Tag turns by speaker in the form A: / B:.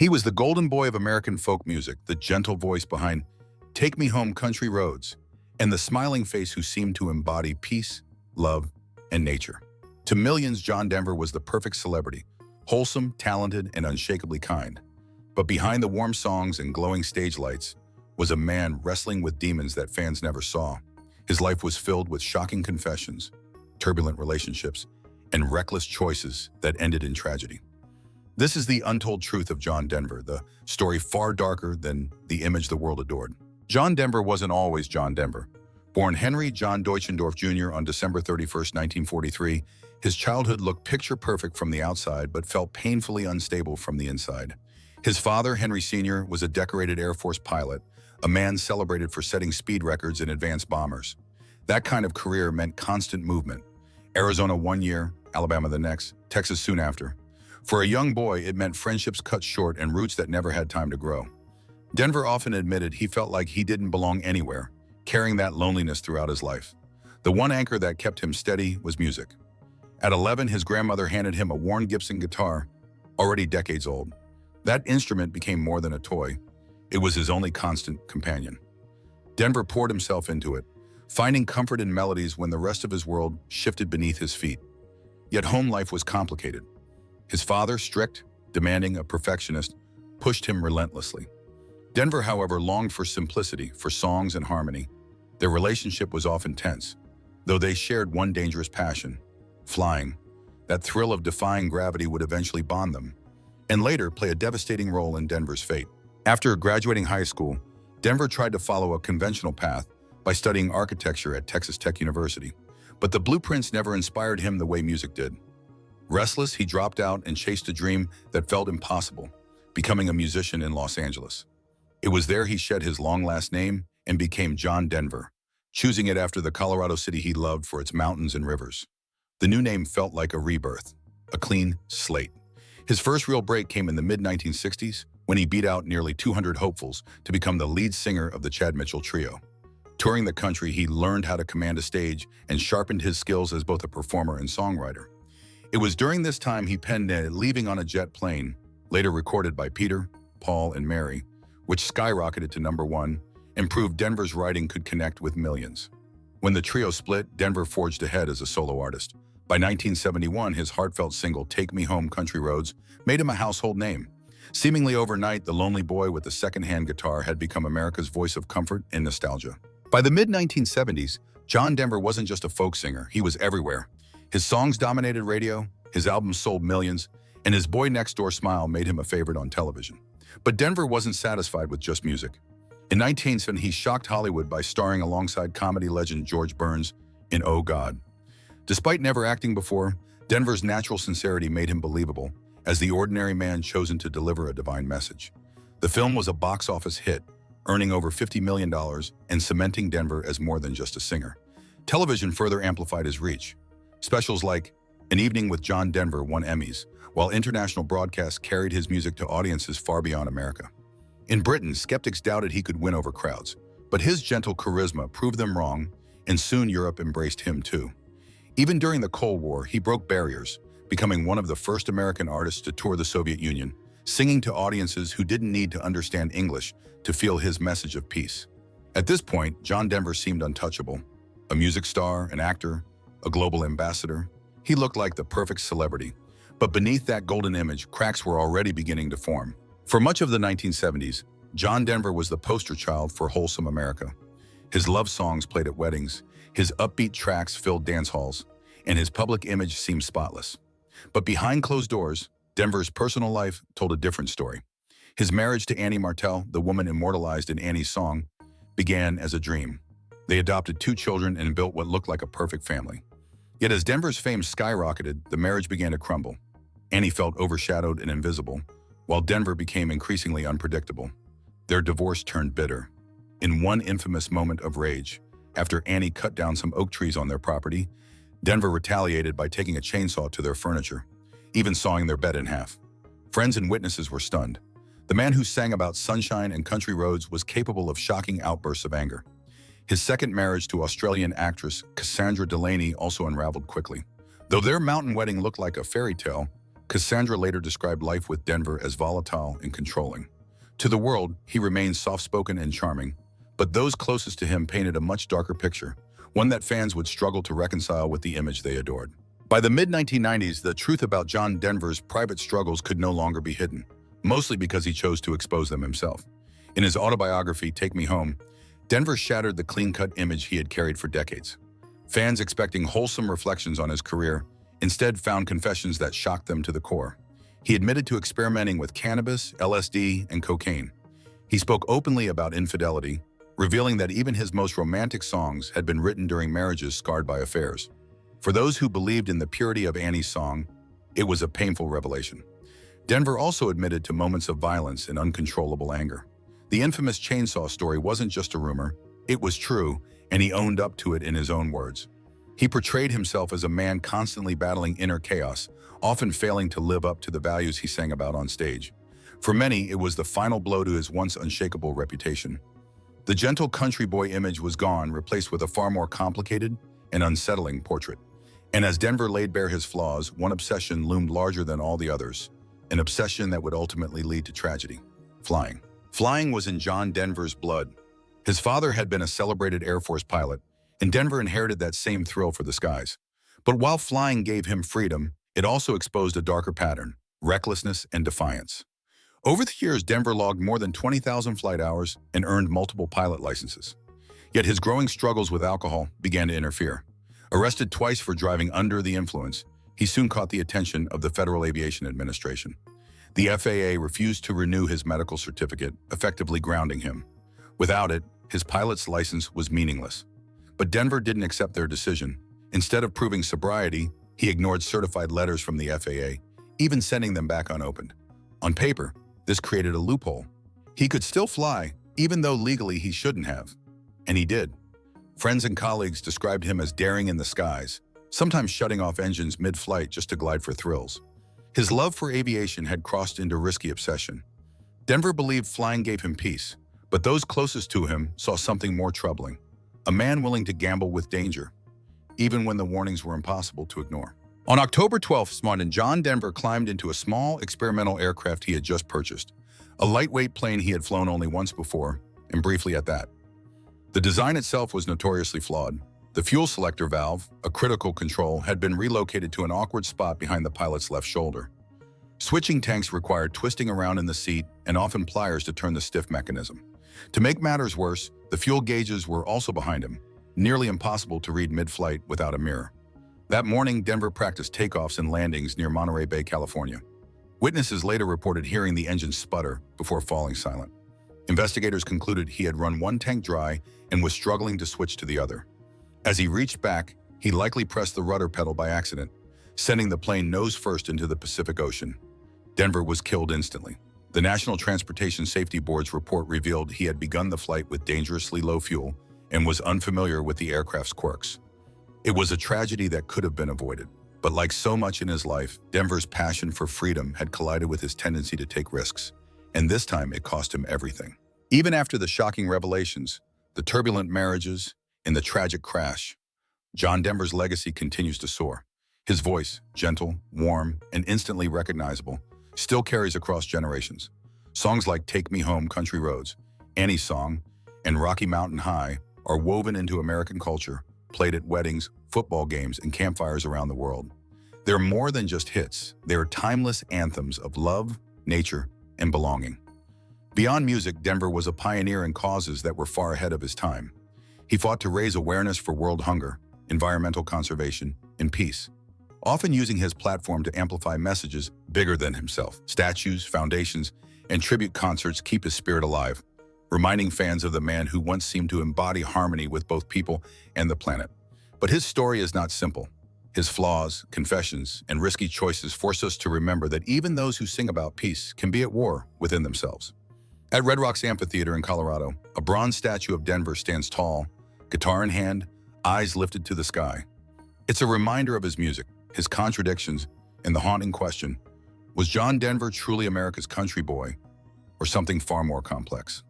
A: He was the golden boy of American folk music, the gentle voice behind "Take Me Home, Country Roads," and the smiling face who seemed to embody peace, love, and nature. To millions, John Denver was the perfect celebrity, wholesome, talented, and unshakably kind. But behind the warm songs and glowing stage lights was a man wrestling with demons that fans never saw. His life was filled with shocking confessions, turbulent relationships, and reckless choices that ended in tragedy. This is the untold truth of John Denver, the story far darker than the image the world adored. John Denver wasn't always John Denver. Born Henry John Deutschendorf Jr. on December 31, 1943, his childhood looked picture-perfect from the outside but felt painfully unstable from the inside. His father, Henry Sr., was a decorated Air Force pilot, a man celebrated for setting speed records in advanced bombers. That kind of career meant constant movement. Arizona one year, Alabama the next, Texas soon after. For a young boy, it meant friendships cut short and roots that never had time to grow. Denver often admitted he felt like he didn't belong anywhere, carrying that loneliness throughout his life. The one anchor that kept him steady was music. At 11, his grandmother handed him a worn Gibson guitar, already decades old. That instrument became more than a toy. It was his only constant companion. Denver poured himself into it, finding comfort in melodies when the rest of his world shifted beneath his feet. Yet home life was complicated. His father, strict, demanding, a perfectionist, pushed him relentlessly. Denver, however, longed for simplicity, for songs and harmony. Their relationship was often tense, though they shared one dangerous passion: flying. That thrill of defying gravity would eventually bond them, and later play a devastating role in Denver's fate. After graduating high school, Denver tried to follow a conventional path by studying architecture at Texas Tech University, but the blueprints never inspired him the way music did. Restless, he dropped out and chased a dream that felt impossible: becoming a musician in Los Angeles. It was there he shed his long last name and became John Denver, choosing it after the Colorado city he loved for its mountains and rivers. The new name felt like a rebirth, a clean slate. His first real break came in the mid-1960s when he beat out nearly 200 hopefuls to become the lead singer of the Chad Mitchell Trio. Touring the country, he learned how to command a stage and sharpened his skills as both a performer and songwriter. It was during this time he penned "Leaving on a Jet Plane," later recorded by Peter, Paul, and Mary, which skyrocketed to #1 and proved Denver's writing could connect with millions. When the trio split, Denver forged ahead as a solo artist. By 1971, his heartfelt single "Take Me Home, Country Roads" made him a household name. Seemingly overnight, the lonely boy with the second-hand guitar had become America's voice of comfort and nostalgia. By the mid-1970s, John Denver wasn't just a folk singer, he was everywhere. His songs dominated radio, his albums sold millions, and his boy next door smile made him a favorite on television. But Denver wasn't satisfied with just music. In 1970, he shocked Hollywood by starring alongside comedy legend George Burns in "Oh God." Despite never acting before, Denver's natural sincerity made him believable as the ordinary man chosen to deliver a divine message. The film was a box office hit, earning over $50 million and cementing Denver as more than just a singer. Television further amplified his reach. Specials like "An Evening with John Denver" won Emmys, while international broadcasts carried his music to audiences far beyond America. In Britain, skeptics doubted he could win over crowds, but his gentle charisma proved them wrong, and soon Europe embraced him too. Even during the Cold War, he broke barriers, becoming one of the first American artists to tour the Soviet Union, singing to audiences who didn't need to understand English to feel his message of peace. At this point, John Denver seemed untouchable. A music star, an actor, a global ambassador. He looked like the perfect celebrity. But beneath that golden image, cracks were already beginning to form. For much of the 1970s, John Denver was the poster child for wholesome America. His love songs played at weddings, his upbeat tracks filled dance halls, and his public image seemed spotless. But behind closed doors, Denver's personal life told a different story. His marriage to Annie Martel, the woman immortalized in Annie's song, began as a dream. They adopted 2 children and built what looked like a perfect family. Yet as Denver's fame skyrocketed, the marriage began to crumble. Annie felt overshadowed and invisible, while Denver became increasingly unpredictable. Their divorce turned bitter. In one infamous moment of rage, after Annie cut down some oak trees on their property, Denver retaliated by taking a chainsaw to their furniture, even sawing their bed in half. Friends and witnesses were stunned. The man who sang about sunshine and country roads was capable of shocking outbursts of anger. His second marriage to Australian actress Cassandra Delaney also unraveled quickly. Though their mountain wedding looked like a fairy tale, Cassandra later described life with Denver as volatile and controlling. To the world, he remained soft-spoken and charming, but those closest to him painted a much darker picture, one that fans would struggle to reconcile with the image they adored. By the mid-1990s, the truth about John Denver's private struggles could no longer be hidden, mostly because he chose to expose them himself. In his autobiography, Take Me Home, Denver shattered the clean-cut image he had carried for decades. Fans expecting wholesome reflections on his career instead found confessions that shocked them to the core. He admitted to experimenting with cannabis, LSD, and cocaine. He spoke openly about infidelity, revealing that even his most romantic songs had been written during marriages scarred by affairs. For those who believed in the purity of Annie's song, it was a painful revelation. Denver also admitted to moments of violence and uncontrollable anger. The infamous chainsaw story wasn't just a rumor, it was true, and he owned up to it in his own words. He portrayed himself as a man constantly battling inner chaos, often failing to live up to the values he sang about on stage. For many, it was the final blow to his once unshakable reputation. The gentle country boy image was gone, replaced with a far more complicated and unsettling portrait. And as Denver laid bare his flaws, one obsession loomed larger than all the others, an obsession that would ultimately lead to tragedy: flying. Flying was in John Denver's blood. His father had been a celebrated Air Force pilot, and Denver inherited that same thrill for the skies. But while flying gave him freedom, it also exposed a darker pattern: recklessness and defiance. Over the years, Denver logged more than 20,000 flight hours and earned multiple pilot licenses. Yet his growing struggles with alcohol began to interfere. Arrested twice for driving under the influence, he soon caught the attention of the Federal Aviation Administration. The FAA refused to renew his medical certificate, effectively grounding him. Without it, his pilot's license was meaningless. But Denver didn't accept their decision. Instead of proving sobriety, he ignored certified letters from the FAA, even sending them back unopened. On paper, this created a loophole. He could still fly, even though legally he shouldn't have. And he did. Friends and colleagues described him as daring in the skies, sometimes shutting off engines mid-flight just to glide for thrills. His love for aviation had crossed into risky obsession. Denver believed flying gave him peace, but those closest to him saw something more troubling: a man willing to gamble with danger, even when the warnings were impossible to ignore. On October 12th, John Denver climbed into a small experimental aircraft he had just purchased, a lightweight plane he had flown only once before, and briefly at that. The design itself was notoriously flawed. The fuel selector valve, a critical control, had been relocated to an awkward spot behind the pilot's left shoulder. Switching tanks required twisting around in the seat and often pliers to turn the stiff mechanism. To make matters worse, the fuel gauges were also behind him, nearly impossible to read mid-flight without a mirror. That morning, Denver practiced takeoffs and landings near Monterey Bay, California. Witnesses later reported hearing the engine sputter before falling silent. Investigators concluded he had run one tank dry and was struggling to switch to the other. As he reached back, he likely pressed the rudder pedal by accident, sending the plane nose first into the Pacific Ocean. Denver was killed instantly. The National Transportation Safety Board's report revealed he had begun the flight with dangerously low fuel and was unfamiliar with the aircraft's quirks. It was a tragedy that could have been avoided. But like so much in his life, Denver's passion for freedom had collided with his tendency to take risks. And this time it cost him everything. Even after the shocking revelations, the turbulent marriages, and the tragic crash, John Denver's legacy continues to soar. His voice, gentle, warm, and instantly recognizable, still carries across generations. Songs like Take Me Home, Country Roads, Annie's Song, and Rocky Mountain High are woven into American culture, played at weddings, football games, and campfires around the world. They're more than just hits. They're timeless anthems of love, nature, and belonging. Beyond music, Denver was a pioneer in causes that were far ahead of his time. He fought to raise awareness for world hunger, environmental conservation, and peace, often using his platform to amplify messages bigger than himself. Statues, foundations, and tribute concerts keep his spirit alive, reminding fans of the man who once seemed to embody harmony with both people and the planet. But his story is not simple. His flaws, confessions, and risky choices force us to remember that even those who sing about peace can be at war within themselves. At Red Rocks Amphitheater in Colorado, a bronze statue of Denver stands tall, guitar in hand, eyes lifted to the sky. It's a reminder of his music, his contradictions, and the haunting question: was John Denver truly America's country boy, or something far more complex?